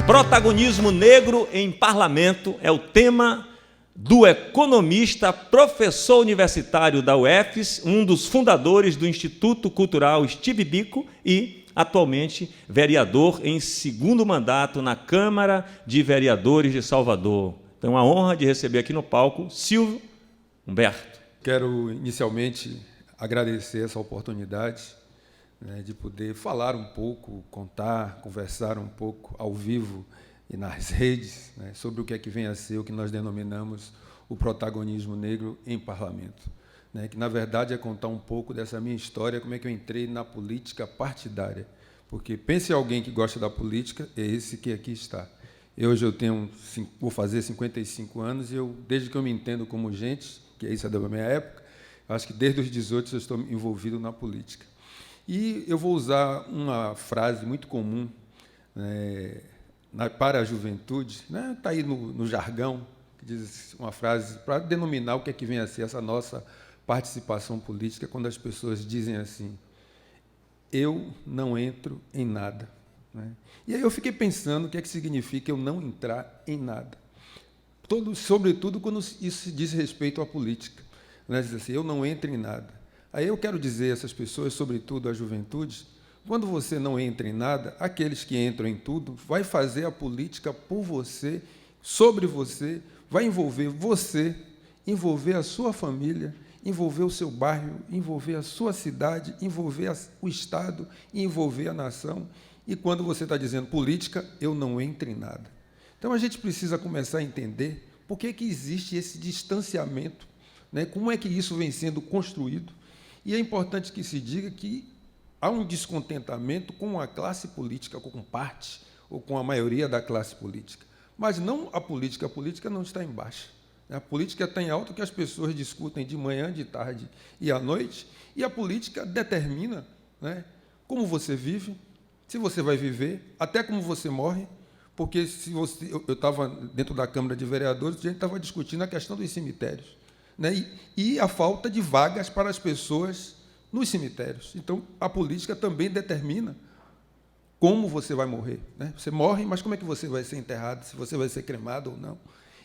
Protagonismo negro em parlamento é o tema do economista, professor universitário da UFES, um dos fundadores do Instituto Cultural Steve Biko e, atualmente, vereador em segundo mandato na Câmara de Vereadores de Salvador. Então, a honra de receber aqui no palco Silvio Humberto. Quero, inicialmente, agradecer essa oportunidade, de poder falar um pouco, contar, conversar um pouco ao vivo e nas redes, sobre o que é que vem a ser o que nós denominamos o protagonismo negro em parlamento, que, na verdade, é contar um pouco dessa minha história, como é que eu entrei na política partidária. Porque pense em alguém que gosta da política, é esse que aqui está. Hoje eu vou fazer 55 anos e desde que eu me entendo como gente, que isso é da minha época, acho que desde os 18 eu estou envolvido na política. E eu vou usar uma frase muito comum para a juventude, está aí no jargão, que diz uma frase para denominar o que é que vem a ser essa nossa participação política, quando as pessoas dizem assim: eu não entro em nada. E aí eu fiquei pensando o que é que significa eu não entrar em nada. Sobretudo quando isso diz respeito à política. Diz assim, eu não entro em nada. Aí eu quero dizer a essas pessoas, sobretudo à juventude, quando você não entra em nada, aqueles que entram em tudo, vai fazer a política por você, sobre você, vai envolver você, envolver a sua família, envolver o seu bairro, envolver a sua cidade, envolver o Estado, envolver a nação. E quando você está dizendo política, eu não entro em nada. Então, a gente precisa começar a entender por que existe esse distanciamento, como é que isso vem sendo construído. E é importante que se diga que há um descontentamento com a classe política, com parte, ou com a maioria da classe política. Mas não a política não está em baixa. A política está em alta, que as pessoas discutem de manhã, de tarde e à noite, e a política determina como você vive, se você vai viver, até como você morre, porque eu estava dentro da Câmara de Vereadores, a gente estava discutindo a questão dos cemitérios, e a falta de vagas para as pessoas nos cemitérios. Então, a política também determina como você vai morrer. Você morre, mas como é que você vai ser enterrado, se você vai ser cremado ou não.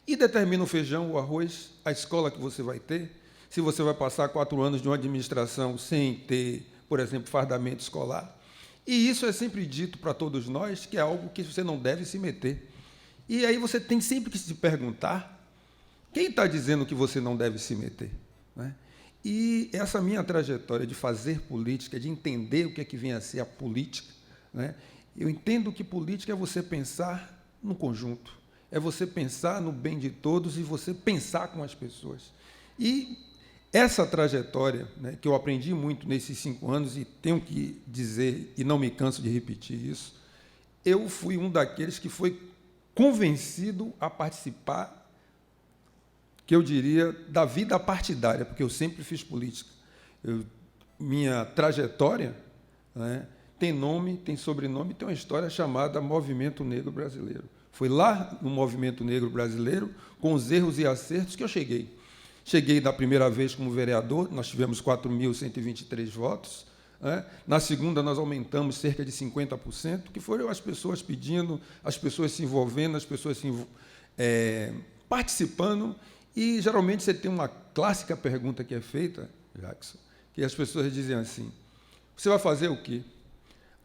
E determina o feijão, o arroz, a escola que você vai ter, se você vai passar 4 anos de uma administração sem ter, por exemplo, fardamento escolar. E isso é sempre dito para todos nós, que é algo que você não deve se meter. E aí você tem sempre que se perguntar, quem está dizendo que você não deve se meter? E essa minha trajetória de fazer política, de entender o que é que vem a ser a política, eu entendo que política é você pensar no conjunto, é você pensar no bem de todos e você pensar com as pessoas. E essa trajetória, que eu aprendi muito nesses 5 anos, e tenho que dizer, e não me canso de repetir isso, eu fui um daqueles que foi convencido a participar, que eu diria, da vida partidária, porque eu sempre fiz política. Minha trajetória tem nome, tem sobrenome, tem uma história chamada Movimento Negro Brasileiro. Foi lá no Movimento Negro Brasileiro, com os erros e acertos, que eu cheguei. Cheguei da primeira vez como vereador, nós tivemos 4.123 votos. Na segunda, nós aumentamos cerca de 50%, que foram as pessoas pedindo, as pessoas se envolvendo, as pessoas participando. E, geralmente, você tem uma clássica pergunta que é feita, Jackson, que as pessoas dizem assim, você vai fazer o quê?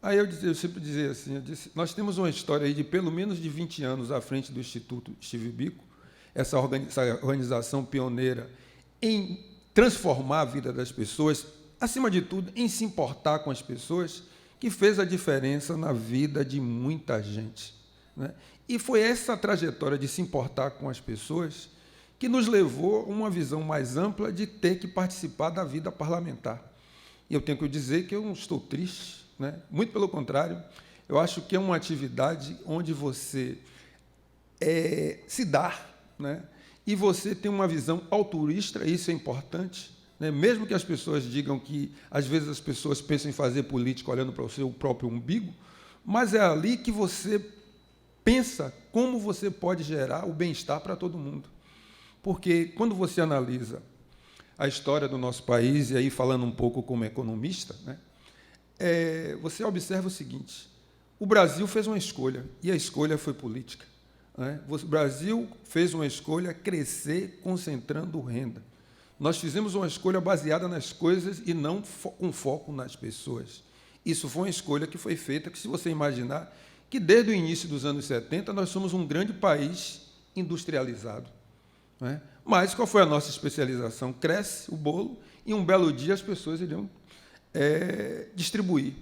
Aí eu sempre dizia assim, nós temos uma história aí de pelo menos de 20 anos à frente do Instituto Steve Biko, essa organização pioneira em transformar a vida das pessoas, acima de tudo, em se importar com as pessoas, que fez a diferença na vida de muita gente. E foi essa trajetória de se importar com as pessoas que nos levou a uma visão mais ampla de ter que participar da vida parlamentar. E eu tenho que dizer que eu não estou triste, muito pelo contrário, eu acho que é uma atividade onde você se dá, e você tem uma visão altruísta, isso é importante, mesmo que as pessoas digam que, às vezes, as pessoas pensam em fazer política olhando para o seu próprio umbigo, mas é ali que você pensa como você pode gerar o bem-estar para todo mundo. Porque, quando você analisa a história do nosso país, e aí falando um pouco como economista, você observa o seguinte, O Brasil fez uma escolha, e a escolha foi política. O Brasil fez uma escolha crescer concentrando renda. Nós fizemos uma escolha baseada nas coisas e não com foco nas pessoas. Isso foi uma escolha que foi feita, que se você imaginar, que desde o início dos anos 70 nós somos um grande país industrializado. Mas qual foi a nossa especialização? Cresce o bolo e um belo dia as pessoas iriam distribuir.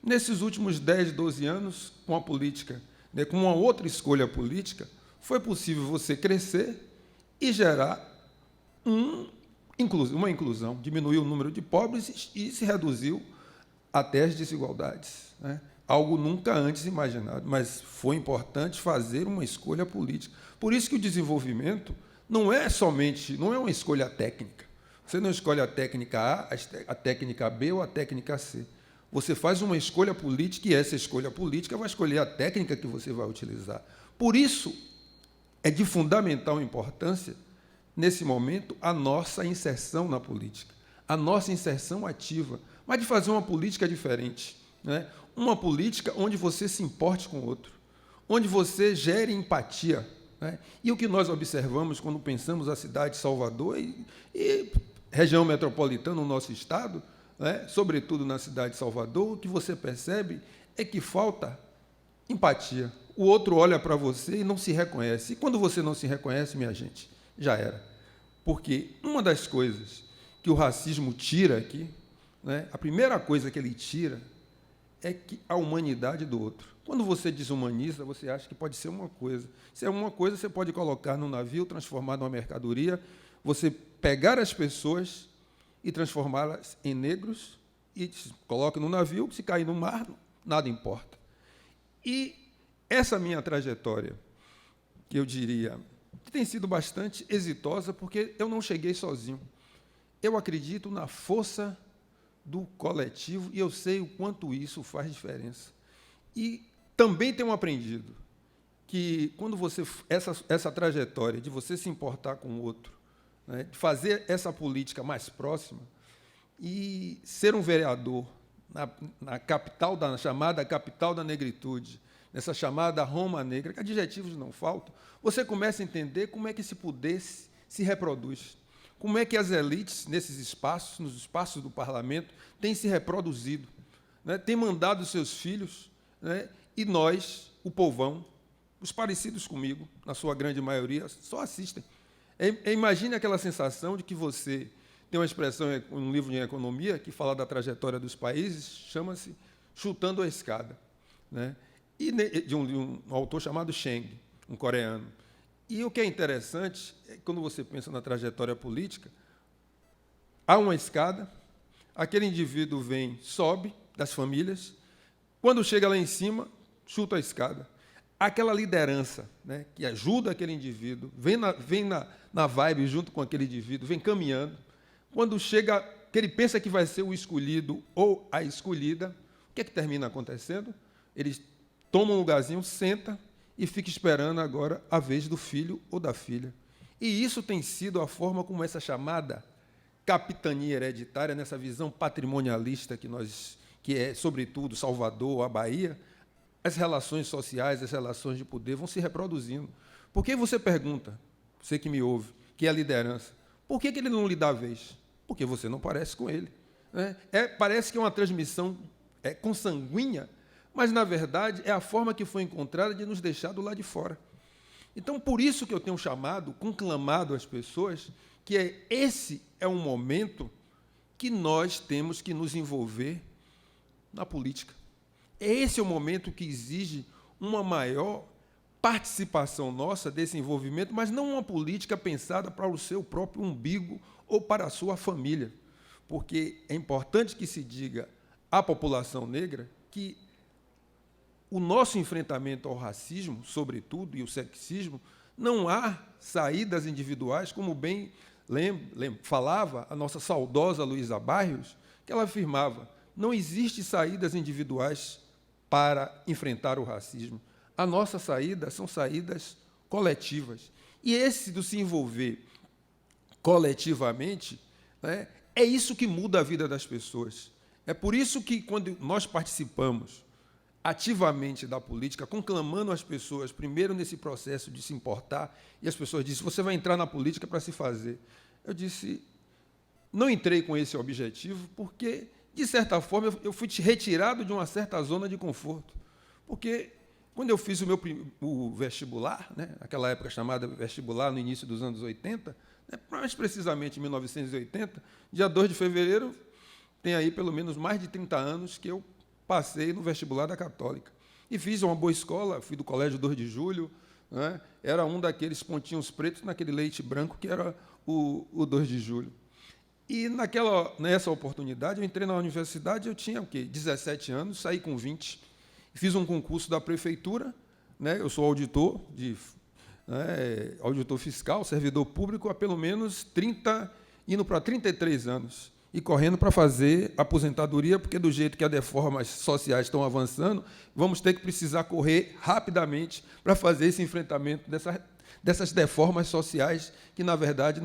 Nesses últimos 10, 12 anos, com a política, com uma outra escolha política, foi possível você crescer e gerar uma inclusão, diminuiu o número de pobres e se reduziu até as desigualdades. Algo nunca antes imaginado, mas foi importante fazer uma escolha política. Por isso que o desenvolvimento não é uma escolha técnica. Você não escolhe a técnica A, a técnica B ou a técnica C. Você faz uma escolha política e essa escolha política vai escolher a técnica que você vai utilizar. Por isso, é de fundamental importância, nesse momento, a nossa inserção na política, a nossa inserção ativa, mas de fazer uma política diferente. Uma política onde você se importe com o outro, onde você gere empatia. E o que nós observamos quando pensamos a cidade de Salvador e região metropolitana, no nosso estado, sobretudo na cidade de Salvador, o que você percebe é que falta empatia. O outro olha para você e não se reconhece. E quando você não se reconhece, minha gente, já era. Porque uma das coisas que o racismo tira aqui, a primeira coisa que ele tira é a humanidade do outro. Quando você desumaniza, você acha que pode ser uma coisa. Se é uma coisa, você pode colocar num navio, transformar numa mercadoria, você pegar as pessoas e transformá-las em negros e coloca no navio, se cair no mar, nada importa. E essa minha trajetória, que eu diria, que tem sido bastante exitosa, porque eu não cheguei sozinho. Eu acredito na força do coletivo e eu sei o quanto isso faz diferença. E também tenho aprendido que quando você essa trajetória de você se importar com o outro, de fazer essa política mais próxima e ser um vereador na capital, na chamada capital da negritude, nessa chamada Roma Negra, que adjetivos não faltam, você começa a entender como é que esse poder se reproduz, como é que as elites, nesses espaços, nos espaços do parlamento, têm se reproduzido, têm mandado seus filhos, e nós, o povão, os parecidos comigo, na sua grande maioria, só assistem. Imagine aquela sensação de que você tem uma expressão em um livro de economia que fala da trajetória dos países, chama-se Chutando a Escada, e de um autor chamado Cheng, um coreano. E o que é interessante é que, quando você pensa na trajetória política, há uma escada, aquele indivíduo vem, sobe das famílias, quando chega lá em cima, chuta a escada. Aquela liderança, que ajuda aquele indivíduo, vem na vibe junto com aquele indivíduo, vem caminhando. Quando chega, que ele pensa que vai ser o escolhido ou a escolhida, o que é que termina acontecendo? Ele toma um lugarzinho, senta e fica esperando agora a vez do filho ou da filha. E isso tem sido a forma como essa chamada capitania hereditária, nessa visão patrimonialista que é, sobretudo, Salvador, a Bahia, as relações sociais, as relações de poder vão se reproduzindo. Por que você pergunta, você que me ouve, que é a liderança, por que ele não lhe dá a vez? Porque você não parece com ele. Parece que é uma transmissão consanguínea, mas, na verdade, é a forma que foi encontrada de nos deixar do lado de fora. Então, por isso que eu tenho conclamado as pessoas, que esse é um momento que nós temos que nos envolver na política. Esse é o momento que exige uma maior participação nossa desse envolvimento, mas não uma política pensada para o seu próprio umbigo ou para a sua família, porque é importante que se diga à população negra que o nosso enfrentamento ao racismo, sobretudo, e o sexismo, não há saídas individuais, como bem falava a nossa saudosa Luísa Barrios, que ela afirmava: não existe saídas individuais para enfrentar o racismo. A nossa saída são saídas coletivas. E esse do se envolver coletivamente, é isso que muda a vida das pessoas. É por isso que, quando nós participamos ativamente da política, conclamando as pessoas, primeiro nesse processo de se importar, e as pessoas disseram, você vai entrar na política para se fazer. Eu disse, não entrei com esse objetivo, porque, de certa forma, eu fui retirado de uma certa zona de conforto. Porque, quando eu fiz o vestibular, né, naquela época chamada vestibular, no início dos anos 80, né, mais precisamente em 1980, dia 2 de fevereiro, tem aí pelo menos mais de 30 anos que eu passei no vestibular da Católica. E fiz uma boa escola, fui do Colégio 2 de Julho, né? Era um daqueles pontinhos pretos naquele leite branco que era o 2 de Julho. E nessa oportunidade, eu entrei na universidade, eu tinha o quê? 17 anos, saí com 20, fiz um concurso da prefeitura, né? Eu sou auditor, auditor fiscal, servidor público, há pelo menos 30, indo para 33 anos. E correndo para fazer aposentadoria, porque do jeito que as reformas sociais estão avançando, vamos ter que precisar correr rapidamente para fazer esse enfrentamento dessas reformas sociais que, na verdade,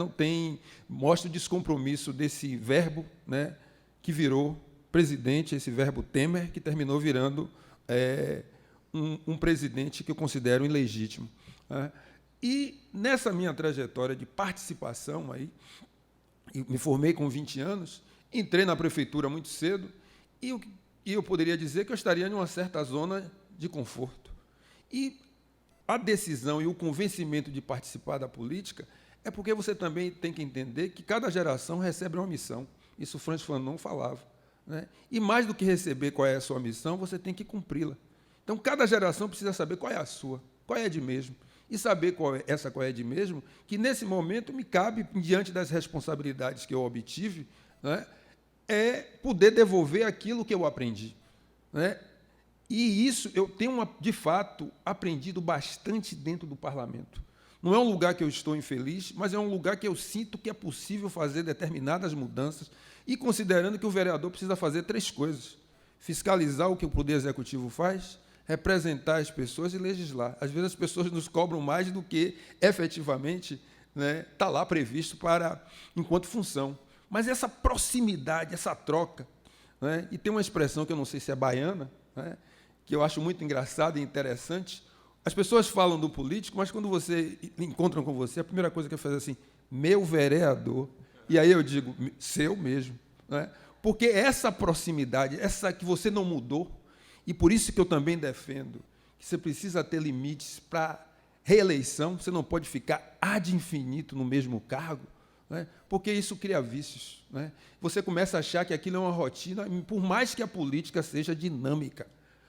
mostra o descompromisso desse verbo, né, que virou presidente, esse verbo Temer, que terminou virando um presidente que eu considero ilegítimo. Né? E nessa minha trajetória de participação aí, me formei com 20 anos, entrei na prefeitura muito cedo, e eu poderia dizer que eu estaria em uma certa zona de conforto. E a decisão e o convencimento de participar da política é porque você também tem que entender que cada geração recebe uma missão. Isso Frantz Fanon falava. Né? E mais do que receber qual é a sua missão, você tem que cumpri-la. Então, cada geração precisa saber qual é a sua, qual é a de mesmo. E saber qual é de mesmo, que nesse momento me cabe, diante das responsabilidades que eu obtive, né, é poder devolver aquilo que eu aprendi. Né? E isso eu tenho, de fato, aprendido bastante dentro do parlamento. Não é um lugar que eu estou infeliz, mas é um lugar que eu sinto que é possível fazer determinadas mudanças, e considerando que o vereador precisa fazer 3 coisas: fiscalizar o que o Poder Executivo faz, representar as pessoas e legislar. Às vezes as pessoas nos cobram mais do que efetivamente está lá previsto enquanto função. Mas essa proximidade, essa troca, né, e tem uma expressão que eu não sei se é baiana, né, que eu acho muito engraçada e interessante. As pessoas falam do político, mas quando encontram com você, a primeira coisa que eu faço é assim, meu vereador. E aí eu digo, seu mesmo. Né? Porque essa proximidade, essa que você não mudou, e por isso que eu também defendo que você precisa ter limites para reeleição, você não pode ficar ad infinito no mesmo cargo, né? Porque isso cria vícios. Né? Você começa a achar que aquilo é uma rotina, por mais que a política seja dinâmica.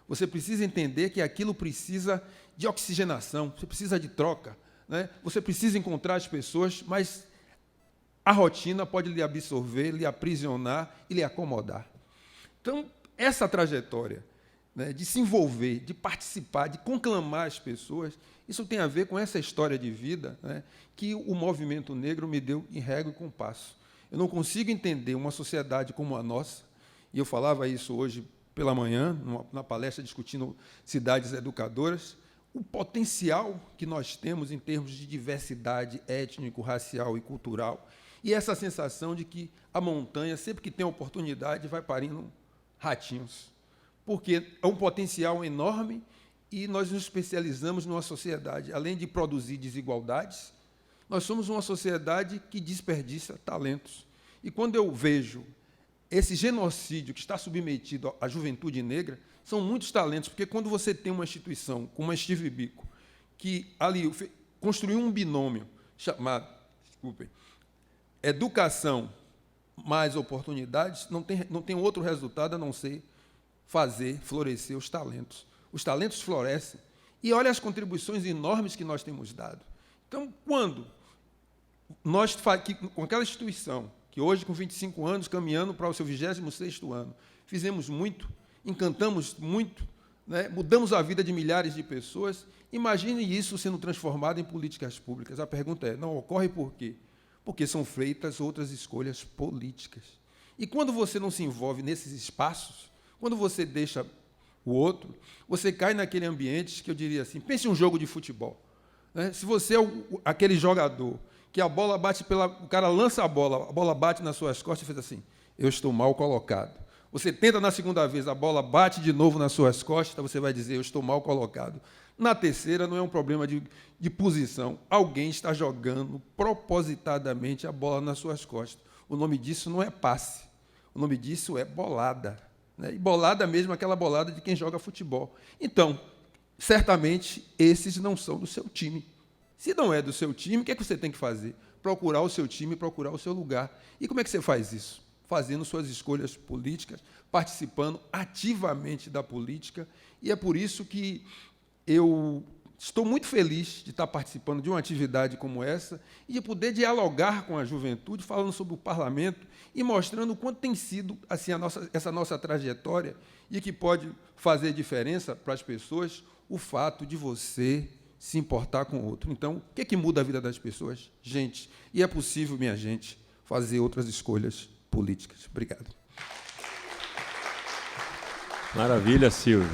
Você precisa entender que aquilo precisa de oxigenação, você precisa de troca. Né? Você precisa encontrar as pessoas, mas a rotina pode lhe absorver, lhe aprisionar e lhe acomodar. Então, essa trajetória, né, de se envolver, de participar, de conclamar as pessoas, isso tem a ver com essa história de vida, né, que o movimento negro me deu em régua e compasso. Eu não consigo entender uma sociedade como a nossa, e eu falava isso hoje pela manhã, na palestra discutindo cidades educadoras, o potencial que nós temos em termos de diversidade étnico, racial e cultural, e essa sensação de que a montanha, sempre que tem oportunidade, vai parindo ratinhos. Porque é um potencial enorme e nós nos especializamos numa sociedade, além de produzir desigualdades, nós somos uma sociedade que desperdiça talentos. E quando eu vejo esse genocídio que está submetido à juventude negra, são muitos talentos, porque quando você tem uma instituição como a Steve Biko, que ali construiu um binômio chamado, educação mais oportunidades, não tem outro resultado a não ser fazer florescer os talentos. Os talentos florescem. E olha as contribuições enormes que nós temos dado. Então, quando nós, com aquela instituição, que hoje, com 25 anos, caminhando para o seu 26º ano, fizemos muito, encantamos muito, né, mudamos a vida de milhares de pessoas, imagine isso sendo transformado em políticas públicas. A pergunta é, não ocorre por quê? Porque são feitas outras escolhas políticas. E quando você não se envolve nesses espaços, quando você deixa o outro, você cai naquele ambiente que eu diria assim, pense em um jogo de futebol. Né? Se você é aquele jogador que a bola bate o cara lança a bola bate nas suas costas e faz assim, eu estou mal colocado. Você tenta na segunda vez, a bola bate de novo nas suas costas, você vai dizer, eu estou mal colocado. Na terceira, não é um problema de posição. Alguém está jogando propositadamente a bola nas suas costas. O nome disso não é passe. O nome disso é bolada. Né? E bolada mesmo, aquela bolada de quem joga futebol. Então, certamente, esses não são do seu time. Se não é do seu time, o que é que você tem que fazer? Procurar o seu time, procurar o seu lugar. E como é que você faz isso? Fazendo suas escolhas políticas, participando ativamente da política. E é por isso que eu estou muito feliz de estar participando de uma atividade como essa e de poder dialogar com a juventude, falando sobre o parlamento e mostrando o quanto tem sido assim, essa nossa trajetória e que pode fazer diferença para as pessoas o fato de você se importar com o outro. Então, o que é que muda a vida das pessoas? Gente, e é possível, minha gente, fazer outras escolhas políticas. Obrigado. Maravilha, Silvio.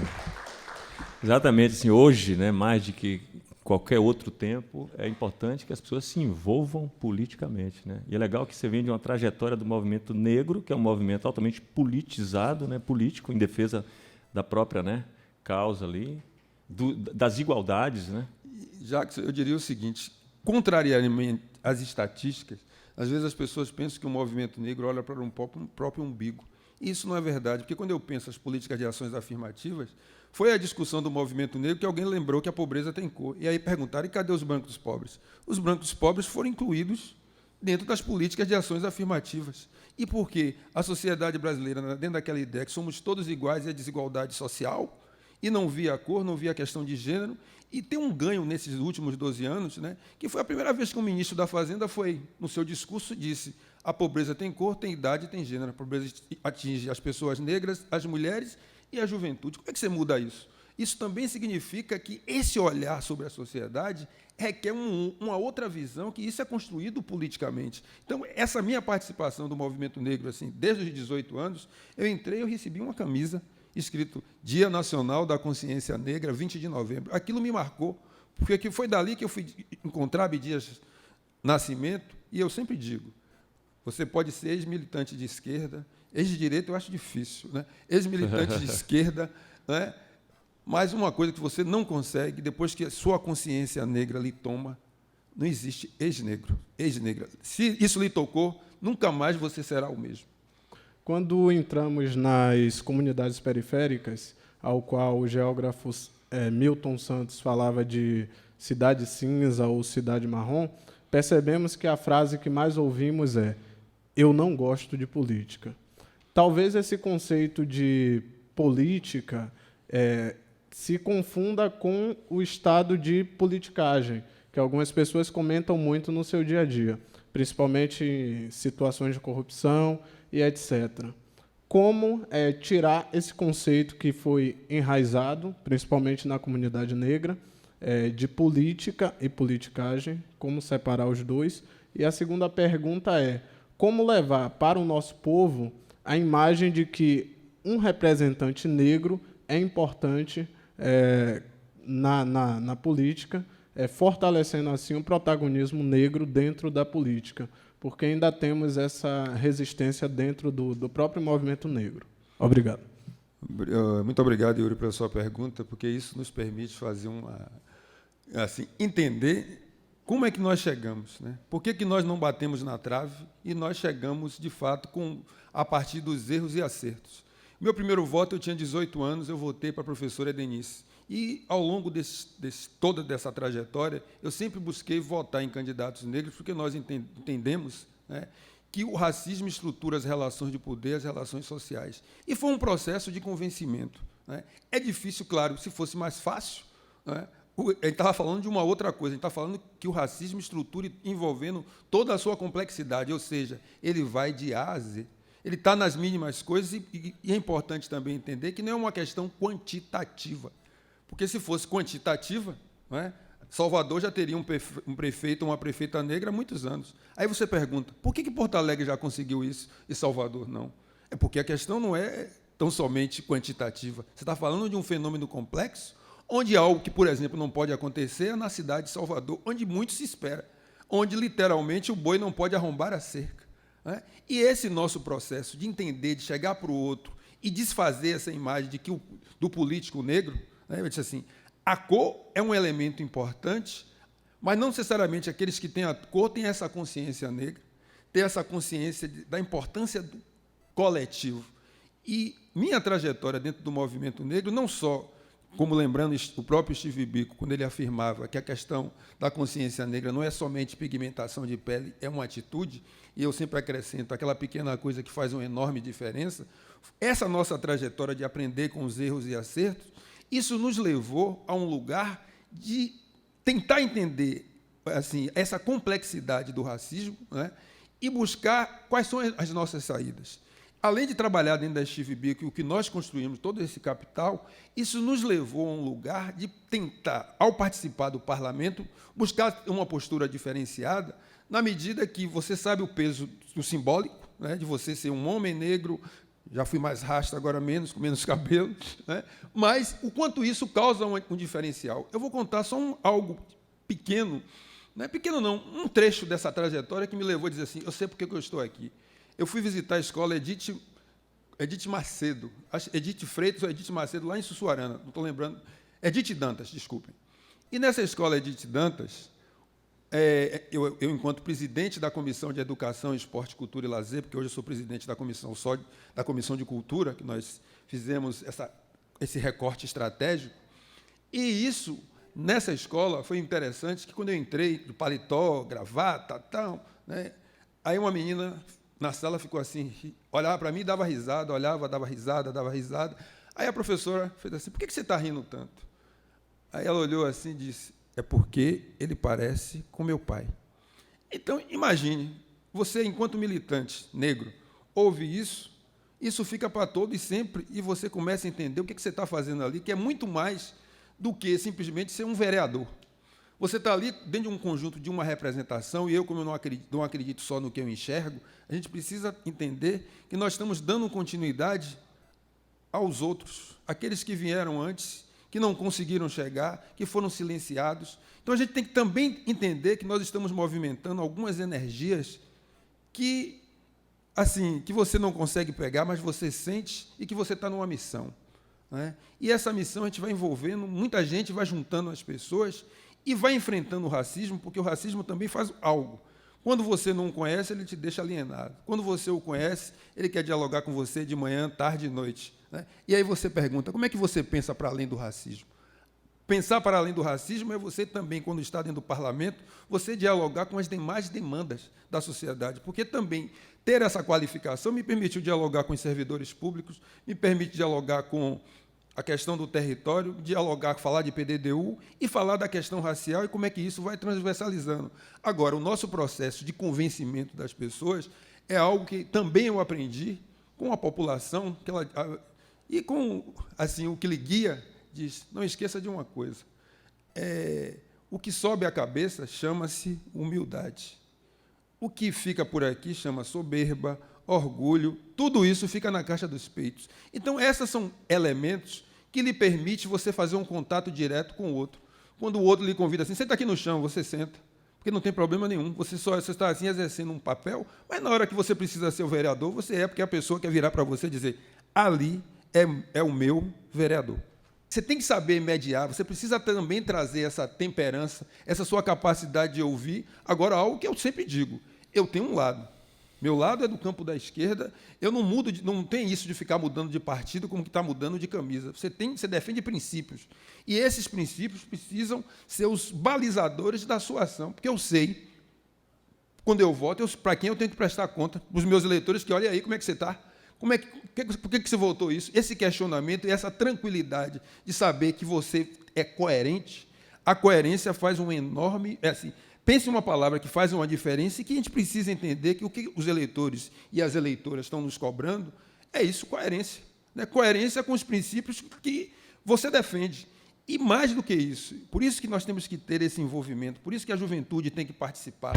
Exatamente, assim, hoje, né, mais do que qualquer outro tempo, é importante que as pessoas se envolvam politicamente. Né? E é legal que você vem de uma trajetória do movimento negro, que é um movimento altamente politizado, né, político, em defesa da própria, né, causa ali, das igualdades. Né? Jacques, eu diria o seguinte, contrariamente às estatísticas, às vezes as pessoas pensam que o movimento negro olha para um próprio umbigo. E isso não é verdade, porque quando eu penso as políticas de ações afirmativas, foi a discussão do movimento negro que alguém lembrou que a pobreza tem cor. E aí perguntaram, e cadê os brancos pobres? Os brancos pobres foram incluídos dentro das políticas de ações afirmativas. E por quê? A sociedade brasileira, dentro daquela ideia que somos todos iguais e a desigualdade social, e não via a cor, não via a questão de gênero, e tem um ganho nesses últimos 12 anos, né, que foi a primeira vez que o ministro da Fazenda foi, no seu discurso, disse a pobreza tem cor, tem idade, tem gênero. A pobreza atinge as pessoas negras, as mulheres e a juventude. Como é que você muda isso? Isso também significa que esse olhar sobre a sociedade requer uma outra visão, que isso é construído politicamente. Então, essa minha participação do movimento negro, assim, desde os 18 anos, eu entrei e eu recebi uma camisa escrito Dia Nacional da Consciência Negra, 20 de novembro. Aquilo me marcou, porque foi dali que eu fui encontrar Abdias Nascimento, e eu sempre digo, você pode ser ex-militante de esquerda, ex-direita eu acho difícil, né? Ex-militante de esquerda, né? Mas uma coisa que você não consegue, depois que a sua consciência negra lhe toma, não existe ex-negro, ex-negra. Se isso lhe tocou, nunca mais você será o mesmo. Quando entramos nas comunidades periféricas, ao qual o geógrafo Milton Santos falava de cidade cinza ou cidade marrom, percebemos que a frase que mais ouvimos é eu não gosto de política. Talvez esse conceito de política se confunda com o estado de politicagem, que algumas pessoas comentam muito no seu dia a dia, principalmente em situações de corrupção e etc. Como tirar esse conceito que foi enraizado, principalmente na comunidade negra, de política e politicagem, como separar os dois? E a segunda pergunta é, como levar para o nosso povo a imagem de que um representante negro é importante na política, fortalecendo assim o protagonismo negro dentro da política, porque ainda temos essa resistência dentro do próprio movimento negro. Obrigado. Muito obrigado, Yuri, pela sua pergunta, porque isso nos permite fazer entender como é que nós chegamos, né? Por que nós não batemos na trave e nós chegamos, de fato, a partir dos erros e acertos. Meu primeiro voto, eu tinha 18 anos, eu votei para a professora Edenice. E, ao longo toda dessa trajetória, eu sempre busquei votar em candidatos negros, porque nós entendemos, né, que o racismo estrutura as relações de poder, as relações sociais. E foi um processo de convencimento. Né? É difícil, claro, se fosse mais fácil, né? Ele estava falando de uma outra coisa, ele está falando que o racismo estrutura envolvendo toda a sua complexidade, ou seja, ele vai de A a Z. Ele está nas mínimas coisas e é importante também entender que não é uma questão quantitativa, porque se fosse quantitativa, não é? Salvador já teria um prefeito ou uma prefeita negra há muitos anos. Aí você pergunta, por que Porto Alegre já conseguiu isso e Salvador não? É porque a questão não é tão somente quantitativa. Você está falando de um fenômeno complexo, onde algo que, por exemplo, não pode acontecer é na cidade de Salvador, onde muito se espera, onde, literalmente, o boi não pode arrombar a cerca. Né? E esse nosso processo de entender, de chegar para o outro e desfazer essa imagem de que do político negro. Né? Eu disse assim, a cor é um elemento importante, mas não necessariamente aqueles que têm a cor têm essa consciência negra, têm essa consciência da importância do coletivo. E minha trajetória dentro do movimento negro, não só, como lembrando o próprio Steve Biko, quando ele afirmava que a questão da consciência negra não é somente pigmentação de pele, é uma atitude, e eu sempre acrescento aquela pequena coisa que faz uma enorme diferença, essa nossa trajetória de aprender com os erros e acertos, isso nos levou a um lugar de tentar entender assim, essa complexidade do racismo, né, e buscar quais são as nossas saídas. Além de trabalhar dentro da Steve Biko, o que nós construímos, todo esse capital, isso nos levou a um lugar de tentar, ao participar do parlamento, buscar uma postura diferenciada, na medida que você sabe o peso do simbólico, né, de você ser um homem negro, já fui mais rasta, agora menos, com menos cabelo, né, mas o quanto isso causa um diferencial. Eu vou contar só algo pequeno, não é pequeno não, um trecho dessa trajetória que me levou a dizer assim, eu sei porque que eu estou aqui. Eu fui visitar a escola Edith Macedo, Edith Freitas ou Edith Macedo, lá em Sussuarana, não estou lembrando, Edith Dantas, desculpem. E nessa escola Edith Dantas, eu, enquanto presidente da Comissão de Educação, Esporte, Cultura e Lazer, porque hoje eu sou presidente da Comissão de Cultura, que nós fizemos esse recorte estratégico, e isso, nessa escola, foi interessante, que quando eu entrei, de paletó, gravata, tal, né, aí uma menina na sala ficou assim, olhava para mim e dava risada, olhava, dava risada, dava risada. Aí a professora fez assim, por que você está rindo tanto? Aí ela olhou assim e disse, é porque ele parece com meu pai. Então, imagine, você, enquanto militante negro, ouve isso, isso fica para todo e sempre, e você começa a entender o que você está fazendo ali, que é muito mais do que simplesmente ser um vereador. Você está ali dentro de um conjunto, de uma representação, e eu, como eu não acredito só no que eu enxergo, a gente precisa entender que nós estamos dando continuidade aos outros, aqueles que vieram antes, que não conseguiram chegar, que foram silenciados. Então, a gente tem que também entender que nós estamos movimentando algumas energias que, assim, que você não consegue pegar, mas você sente e que você está numa missão. Né? E essa missão a gente vai envolvendo, muita gente vai juntando as pessoas e vai enfrentando o racismo, porque o racismo também faz algo. Quando você não o conhece, ele te deixa alienado. Quando você o conhece, ele quer dialogar com você de manhã, tarde e noite. Né? E aí você pergunta, como é que você pensa para além do racismo? Pensar para além do racismo é você também, quando está dentro do parlamento, você dialogar com as demais demandas da sociedade, porque também ter essa qualificação me permitiu dialogar com os servidores públicos, me permite dialogar com a questão do território, dialogar, falar de PDDU e falar da questão racial e como é que isso vai transversalizando. Agora, o nosso processo de convencimento das pessoas é algo que também eu aprendi com a população, e com assim, o que lhe guia, diz, não esqueça de uma coisa, o que sobe a cabeça chama-se humildade. O que fica por aqui chama soberba, orgulho, tudo isso fica na caixa dos peitos. Então, esses são elementos que lhe permitem você fazer um contato direto com o outro. Quando o outro lhe convida assim, senta aqui no chão, você senta, porque não tem problema nenhum, você está assim exercendo um papel, mas na hora que você precisa ser o vereador, você porque a pessoa quer virar para você e dizer, ali é o meu vereador. Você tem que saber mediar, você precisa também trazer essa temperança, essa sua capacidade de ouvir. Agora, algo que eu sempre digo, eu tenho um lado. Meu lado é do campo da esquerda, eu não mudo, não tem isso de ficar mudando de partido como que está mudando de camisa. Você defende princípios. E esses princípios precisam ser os balizadores da sua ação, porque eu sei, quando eu voto, para quem eu tenho que prestar conta, para os meus eleitores, que olha aí como é que você está. Por que você votou isso? Esse questionamento e essa tranquilidade de saber que você é coerente, a coerência faz um enorme... pense em uma palavra que faz uma diferença e que a gente precisa entender que o que os eleitores e as eleitoras estão nos cobrando é isso, coerência. Né? Coerência com os princípios que você defende. E mais do que isso, por isso que nós temos que ter esse envolvimento, por isso que a juventude tem que participar.